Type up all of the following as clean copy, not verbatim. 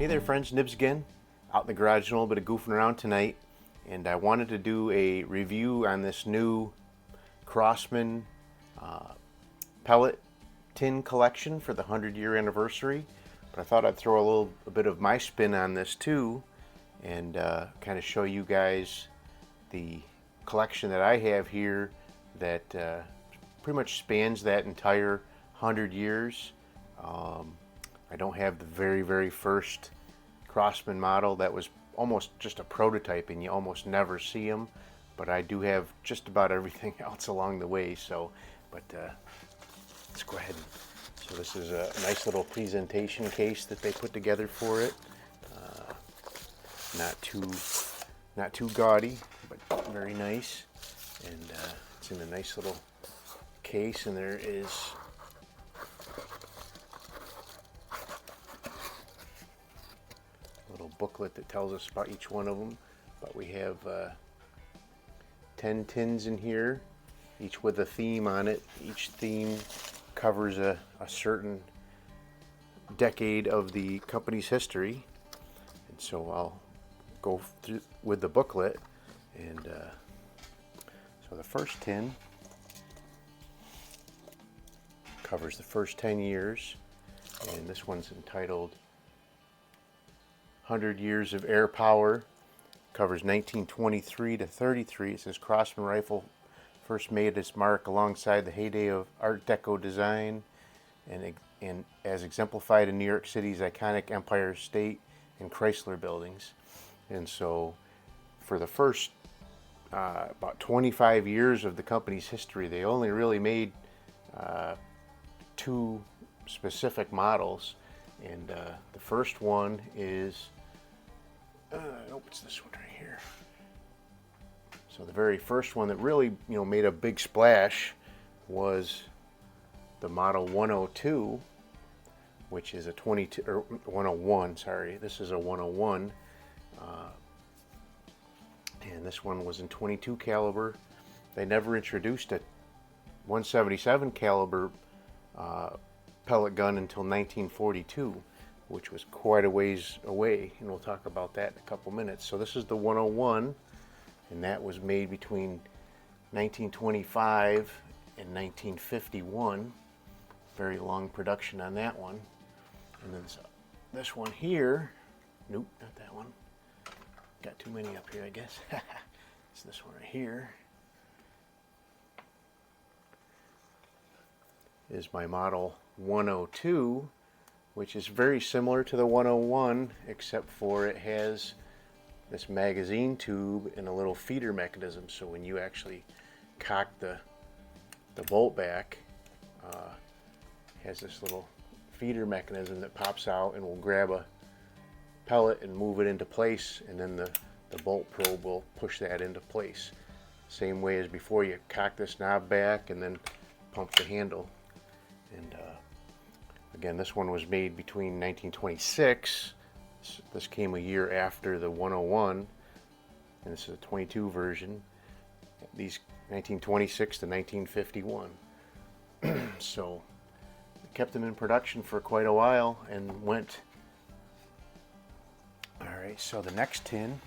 Hey there friends, Nibs again, out in the garage doing a little bit of goofing around tonight, and I wanted to do a review on this new Crosman pellet tin collection for the 100-year anniversary, but I thought I'd throw a bit of my spin on this too, and kind of show you guys the collection that I have here that pretty much spans that entire 100 years. I don't have the very first Crosman model. That was almost just a prototype and you almost never see them, but I do have just about everything else along the way. So, but let's go ahead. So this is a nice little presentation case that they put together for it. Not too gaudy, but very nice, and it's in a nice little case, and there is little booklet that tells us about each one of them. But we have 10 tins in here, each with a theme on it. Each theme covers a certain decade of the company's history, and so I'll go through with the booklet. And so the first tin covers the first 10 years, and this one's entitled 100 Years of Air Power. Covers 1923 to 33. It says Crosman rifle first made its mark alongside the heyday of Art Deco design, and as exemplified in New York City's iconic Empire State and Chrysler buildings. And so for the first about 25 years of the company's history, they only really made two specific models, and the first one is it's this one right here. So the very first one that really made a big splash was the model 102, which is a 22 or 101. Sorry, this is a 101, and this one was in 22 caliber. They never introduced a 177 caliber pellet gun until 1942, which was quite a ways away, and we'll talk about that in a couple minutes. So this is the 101, and that was made between 1925 and 1951. Very long production on that one. And then this one here, nope, not that one. Got too many up here, I guess. It's this one right here. Is my model 102, which is very similar to the 101, except for it has this magazine tube and a little feeder mechanism. So when you actually cock the bolt back, it has this little feeder mechanism that pops out and will grab a pellet and move it into place, and then the bolt probe will push that into place. Same way as before, you cock this knob back and then pump the handle. And again, this one was made between 1926. This came a year after the 101, and this is a 22 version. These 1926 to 1951. So kept them in production for quite a while and went. All right, so the next tin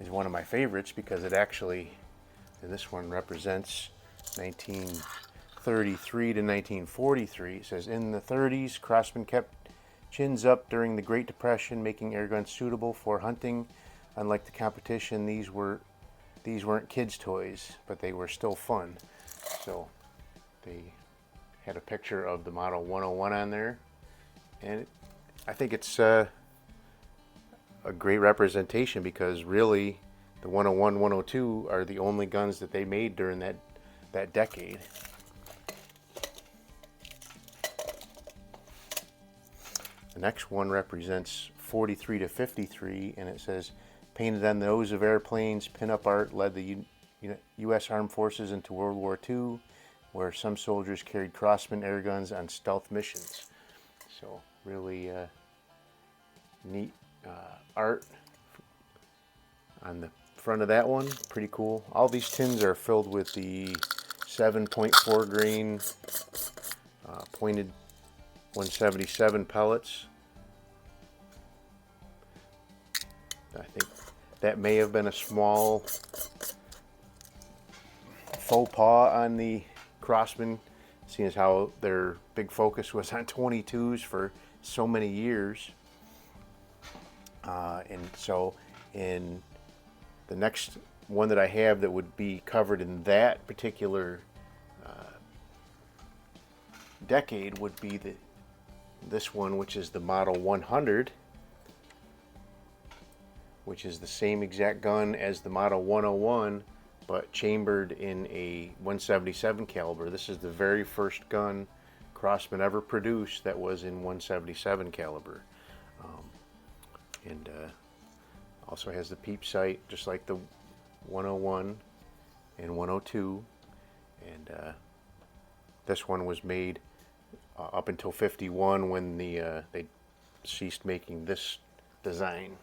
is one of my favorites because it actually, and this one represents 1933 to 1943. It says, in the 30s, Crosman kept chins up during the Great Depression, making air guns suitable for hunting. Unlike the competition, these weren't kids' toys, but they were still fun. So they had a picture of the model 101 on there, and I think it's a great representation, because really the 101, 102 are the only guns that they made during that decade. The next one represents 43 to 53, and it says, painted on the nose of airplanes, pinup art led the U.S. Armed Forces into World War II, where some soldiers carried Crosman air guns on stealth missions. So really neat art on the front of that one. Pretty cool. All these tins are filled with the 7.4 grain pointed 177 pellets. I think that may have been a small faux pas on the Crosman, seeing as how their big focus was on 22s for so many years. And so in the next one that I have that would be covered in that particular decade would be this one, which is the Model 100, which is the same exact gun as the Model 101, but chambered in a 177 caliber. This is the very first gun Crosman ever produced that was in 177 caliber. And also has the peep sight, just like the 101 and 102. And this one was made up until 51 when they ceased making this design.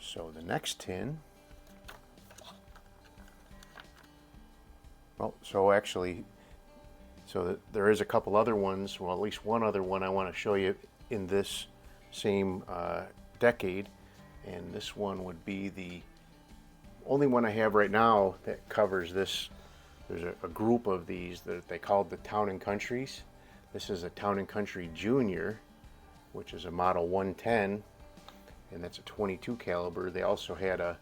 So the next tin, well, so there is a couple other ones, well, at least one other one I want to show you in this same decade, and this one would be the only one I have right now that covers this. There's a group of these that they called the Town and Countries. This is a Town and Country Junior, which is a Model 110, and that's a 22 caliber. They also had a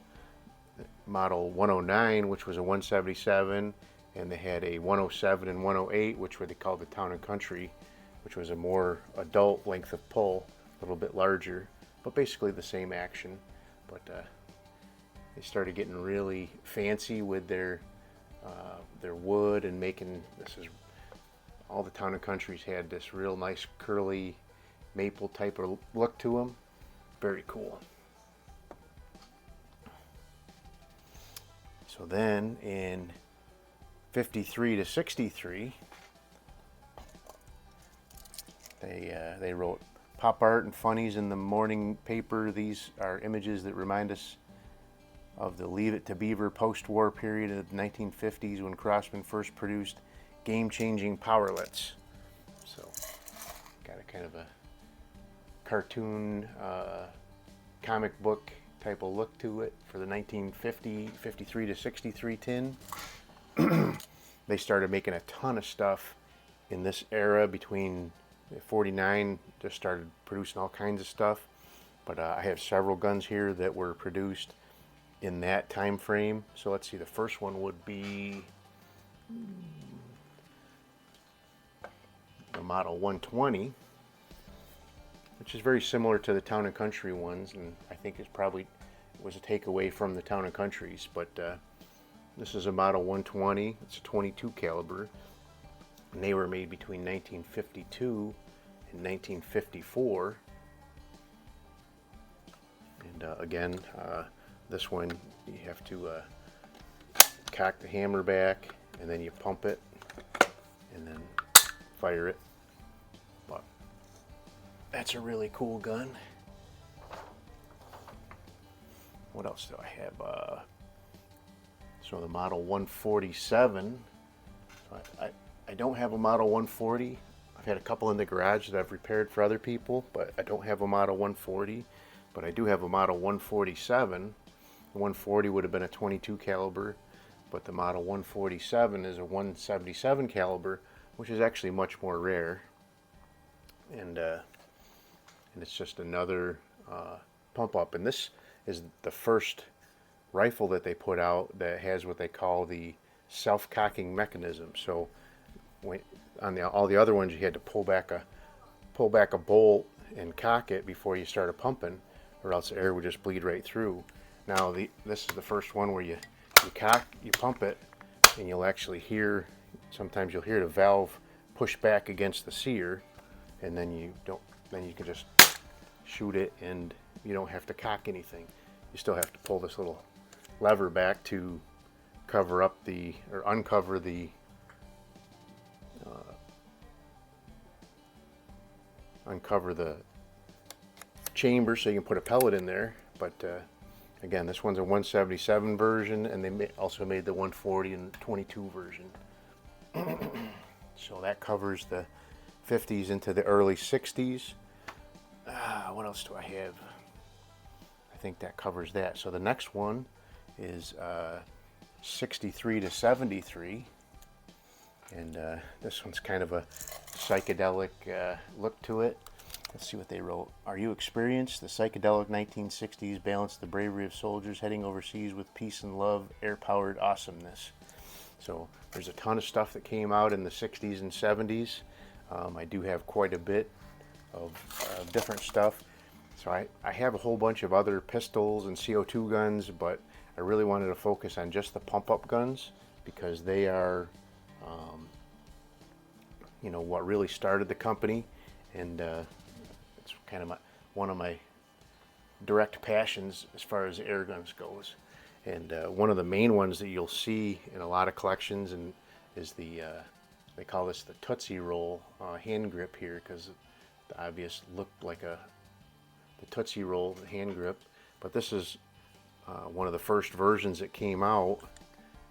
Model 109, which was a 177, and they had a 107 and 108, which were they called the Town and Country, which was a more adult length of pull, a little bit larger, but basically the same action. But they started getting really fancy with their wood and making all the Town and Countries had this real nice curly maple type of look to them. Very cool. So then in 53 to 63, they wrote pop art and funnies in the morning paper. These are images that remind us of the Leave It to Beaver post-war period of the 1950s when Crosman first produced game-changing powerlets. So got a kind of a cartoon comic book type of look to it for the 53 to 63 tin. They started making a ton of stuff in this era between 49, just started producing all kinds of stuff. But I have several guns here that were produced in that time frame. So let's see, the first one would be the Model 120, which is very similar to the Town and Country ones, and I think it was a takeaway from the Town and Countries. But this is a Model 120. It's a 22 caliber, and they were made between 1952 and 1954. And again, this one you have to cock the hammer back, and then you pump it, and then fire it. But that's a really cool gun. What else do I have? So the Model 147. I don't have a Model 140. I've had a couple in the garage that I've repaired for other people, but I don't have a Model 140. But I do have a Model 147. The 140 would have been a 22 caliber, but the Model 147 is a 177 caliber, which is actually much more rare. And it's just another pump up. And this is the first rifle that they put out that has what they call the self-cocking mechanism. So on all the other ones, you had to pull back a bolt and cock it before you started pumping, or else the air would just bleed right through. Now this is the first one where you pump it, and you'll actually sometimes you'll hear the valve push back against the sear, and then you can just shoot it, and you don't have to cock anything. You still have to pull this little lever back to cover up or uncover the chamber so you can put a pellet in there. But again, this one's a 177 version, and they also made the 140 and 22 version. So that covers the 50s into the early 60s. What else do I have? I think that covers that. So the next one is 63 to 73. And this one's kind of a psychedelic look to it. Let's see what they wrote. Are you experienced? The psychedelic 1960s balanced the bravery of soldiers heading overseas with peace and love, air-powered awesomeness. So there's a ton of stuff that came out in the 60s and 70s. I do have quite a bit of different stuff. So I have a whole bunch of other pistols and CO2 guns, but I really wanted to focus on just the pump-up guns because they are, you know, what really started the company, and it's kind of one of my direct passions as far as air guns goes. And one of the main ones that you'll see in a lot of collections and is the they call this the Tootsie Roll hand grip here, because the obvious looked like the Tootsie Roll hand grip. But this is one of the first versions that came out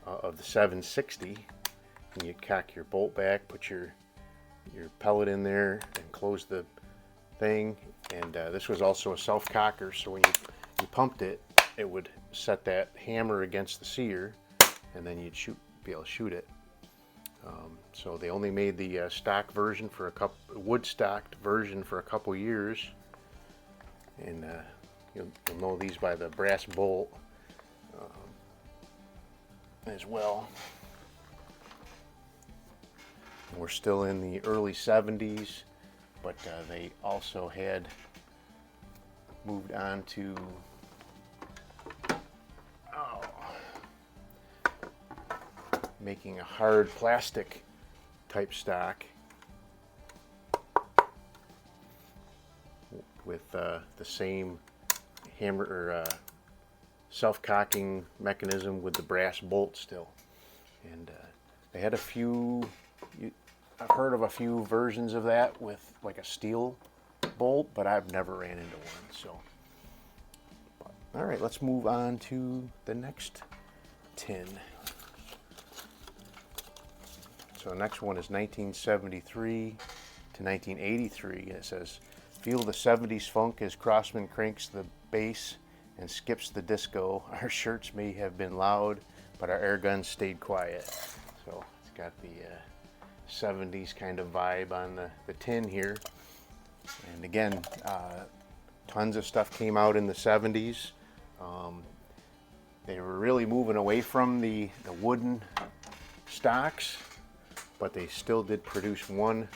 of the 760. And you cock your bolt back, put your pellet in there, and close the thing. And this was also a self-cocker, so when you pumped it, it would set that hammer against the sear, and then you'd be able to shoot it. So they only made the stock version for wood stocked version for a couple years, and you'll know these by the brass bolt as well. We're still in the early 70s, but they also had moved on to making a hard plastic type stock with the same hammer or self-cocking mechanism with the brass bolt still. And they had a few, I've heard of a few versions of that with like a steel bolt, but I've never ran into one. So, all right, let's move on to the next tin. So the next one is 1973 to 1983. It says, feel the 70s funk as Crosman cranks the bass and skips the disco. Our shirts may have been loud, but our air guns stayed quiet. So it's got the 70s kind of vibe on the tin here. And again, tons of stuff came out in the 70s. They were really moving away from the wooden stocks, but they still did produce one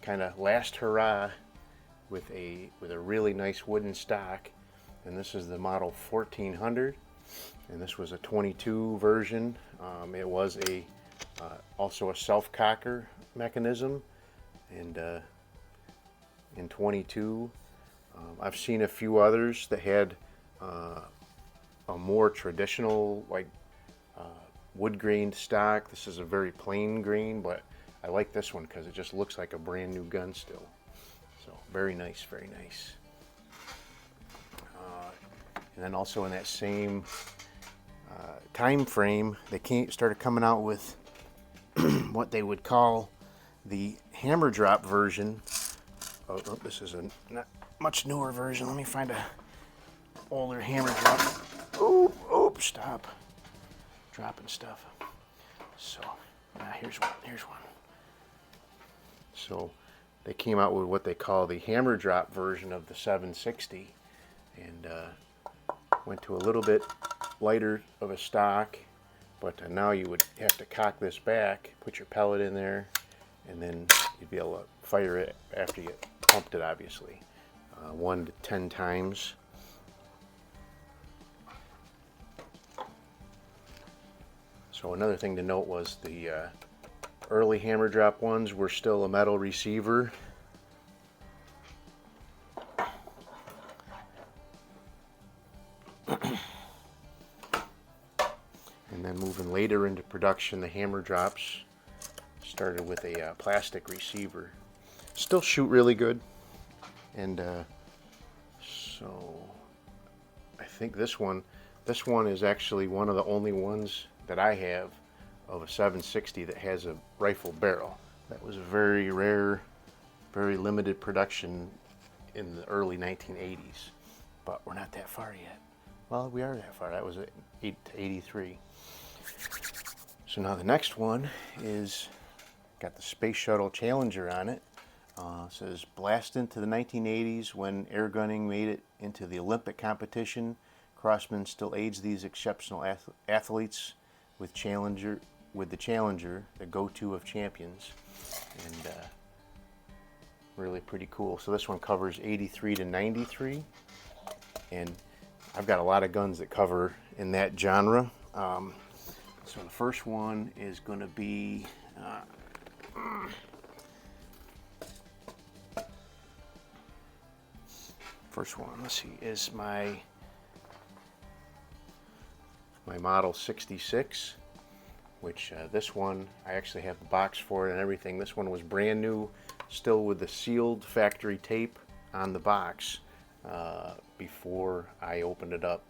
kind of last hurrah with a really nice wooden stock, and this is the model 1400, and this was a 22 version. It was also a self-cocker mechanism, and in 22. I've seen a few others that had a more traditional, like wood grained stock. This is a very plain grain, but I like this one because it just looks like a brand new gun still. So very nice, very nice. And then also in that same time frame, they started coming out with what they would call the hammer drop version. Oh, this is a not much newer version. Let me find a older hammer drop. Oh, stop dropping stuff. So here's one. So they came out with what they call the hammer drop version of the 760, and went to a little bit lighter of a stock, but now you would have to cock this back, put your pellet in there, and then you'd be able to fire it after you pumped it, obviously, 1 to 10 times. So another thing to note was the early hammer drop ones were still a metal receiver. And then moving later into production, the hammer drops started with a plastic receiver. Still shoot really good. And so I think this one is actually one of the only ones that I have of a 760 that has a rifle barrel. That was a very rare very limited production in the early 1980s. But we're not that far yet. Well, we are that far. That was 83. So now the next one is got the Space Shuttle Challenger on it. Says blast into the 1980s when air gunning made it into the Olympic competition. Crosman still aids these exceptional athletes with the Challenger, the go-to of champions, and really pretty cool. So this one covers 83 to 93, and I've got a lot of guns that cover in that genre. So the first one is going to be first one, let's see, is my Model 66, which this one, I actually have the box for it and everything. This one was brand new, still with the sealed factory tape on the box before I opened it up.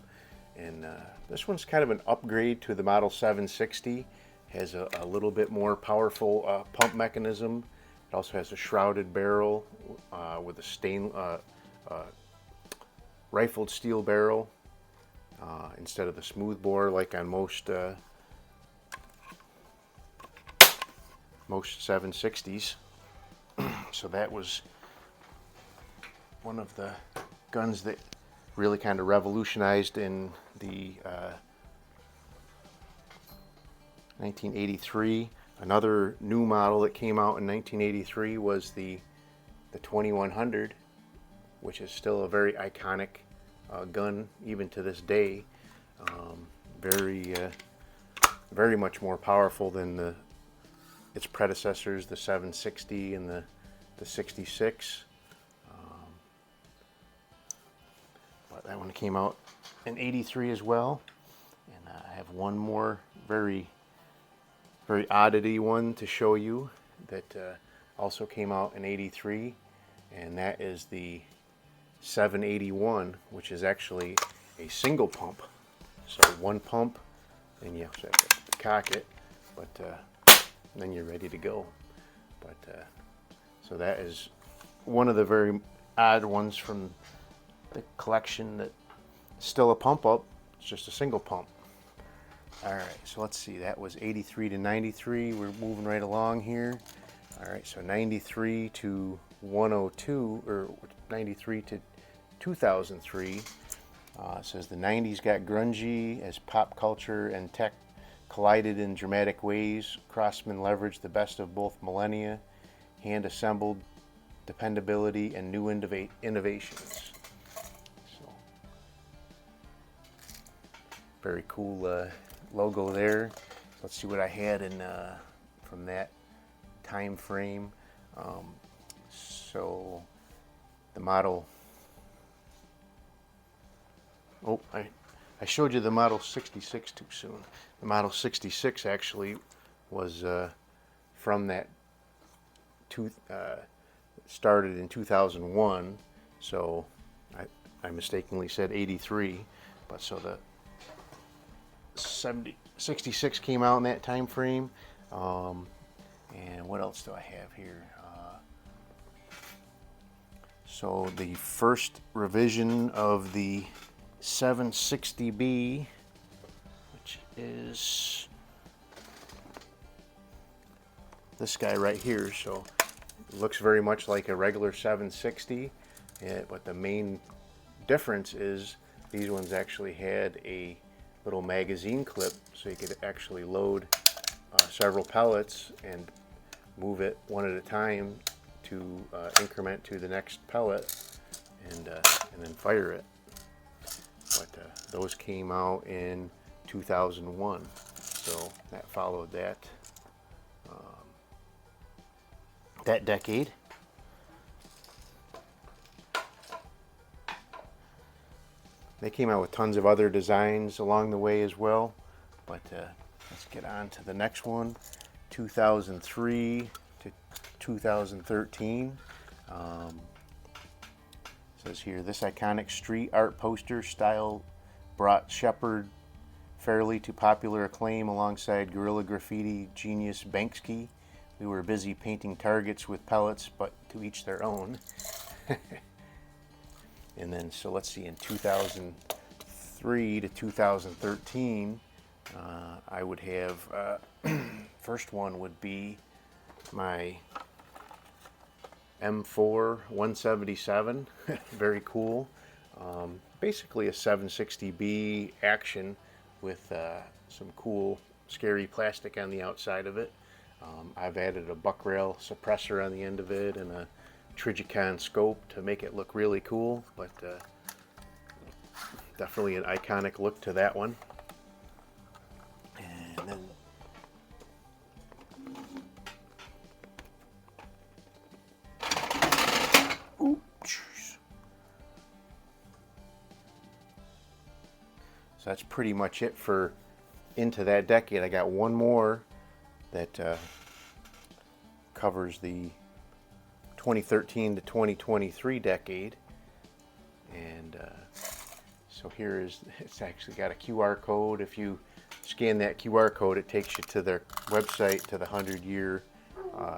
And this one's kind of an upgrade to the Model 760. Has a little bit more powerful pump mechanism. It also has a shrouded barrel with a rifled steel barrel instead of the smooth bore like on most 760s. So that was one of the guns that really kind of revolutionized in the 1983. Another new model that came out in 1983 was the 2100, which is still a very iconic gun even to this day. Very much more powerful than its predecessors, the 760 and the 66. But that one came out in 83 as well. And I have one more very oddity one to show you that also came out in 83, and that is the 781, which is actually a single pump. So one pump, and you have to cock it, but then you're ready to go. But so that is one of the very odd ones from the collection that is still a pump up. It's just a single pump. All right, so let's see. That was 83 to 93. We're moving right along here. All right, so 93 to 102, or 93 to 2003. Says the 90s got grungy as pop culture and tech collided in dramatic ways. Crosman leveraged the best of both millennia, hand-assembled dependability, and new innovations. So, very cool logo there. Let's see what I had in from that time frame. So the model. Oh, I showed you the Model 66 too soon. The Model 66 actually was from that started in 2001. So I mistakenly said 83, but so the 66 came out in that time frame. And what else do I have here? So the first revision of the 760B, which is this guy right here. So it looks very much like a regular 760, but the main difference is these ones actually had a little magazine clip, so you could actually load several pellets and move it one at a time to increment to the next pellet, and then fire it. But those came out in 2001, so that followed that that decade. They came out with tons of other designs along the way as well, but let's get on to the next one. 2003 to 2013. Says here, this iconic street art poster style brought Shepard fairly to popular acclaim alongside guerrilla graffiti genius Banksy we were busy painting targets with pellets, but to each their own. And then, so let's see, in 2003 to 2013, I would have, first one would be my M4 177, very cool. Basically a 760B action with some cool, scary plastic on the outside of it. I've added a buck rail suppressor on the end of it and a Trigicon scope to make it look really cool, but definitely an iconic look to that one. And then so that's pretty much it for into that decade. I got one more that covers the 2013 to 2023 decade, and so here is, it's actually got a QR code. If you scan that QR code, it takes you to their website, to the 100-year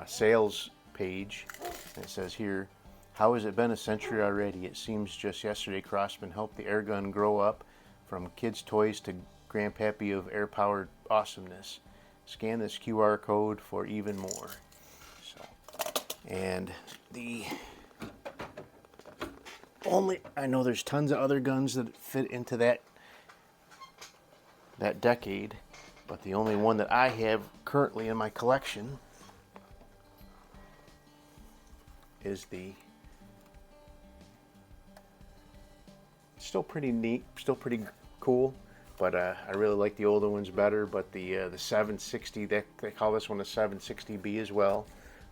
sales page. And it says here, how has it been a century already? It seems just yesterday Crosman helped the air gun grow up from kids' toys to grandpappy of air-powered awesomeness. Scan this QR code for even more. So, and the only, I know there's tons of other guns that fit into that decade, but the only one that I have currently in my collection is the, still pretty neat, still pretty cool, but I really like the older ones better. But the 760, they call this one a 760B as well,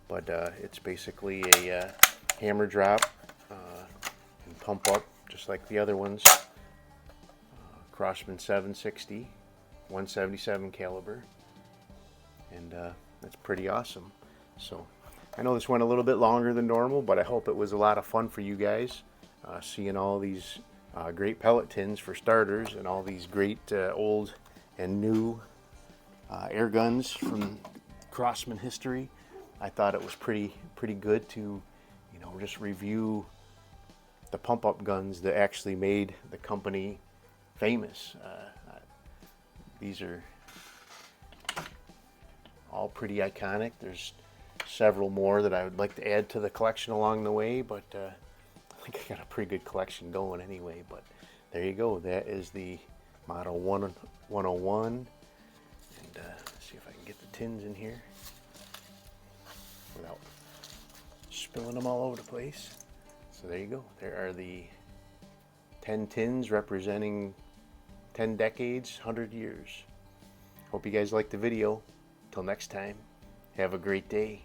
but it's basically a hammer drop and pump up just like the other ones. Crosman 760, 177 caliber, and that's pretty awesome. So I know this went a little bit longer than normal, but I hope it was a lot of fun for you guys, seeing all these great pellet tins for starters, and all these great old and new air guns from Crosman history. I thought it was pretty good to, you know, just review the pump-up guns that actually made the company famous. These are all pretty iconic. There's several more that I would like to add to the collection along the way, but I think I got a pretty good collection going anyway. But there you go. That is the Model 101. And let's see if I can get the tins in here without spilling them all over the place. So there you go. There are the 10 tins representing 10 decades, 100 years. Hope you guys liked the video. Till next time, have a great day.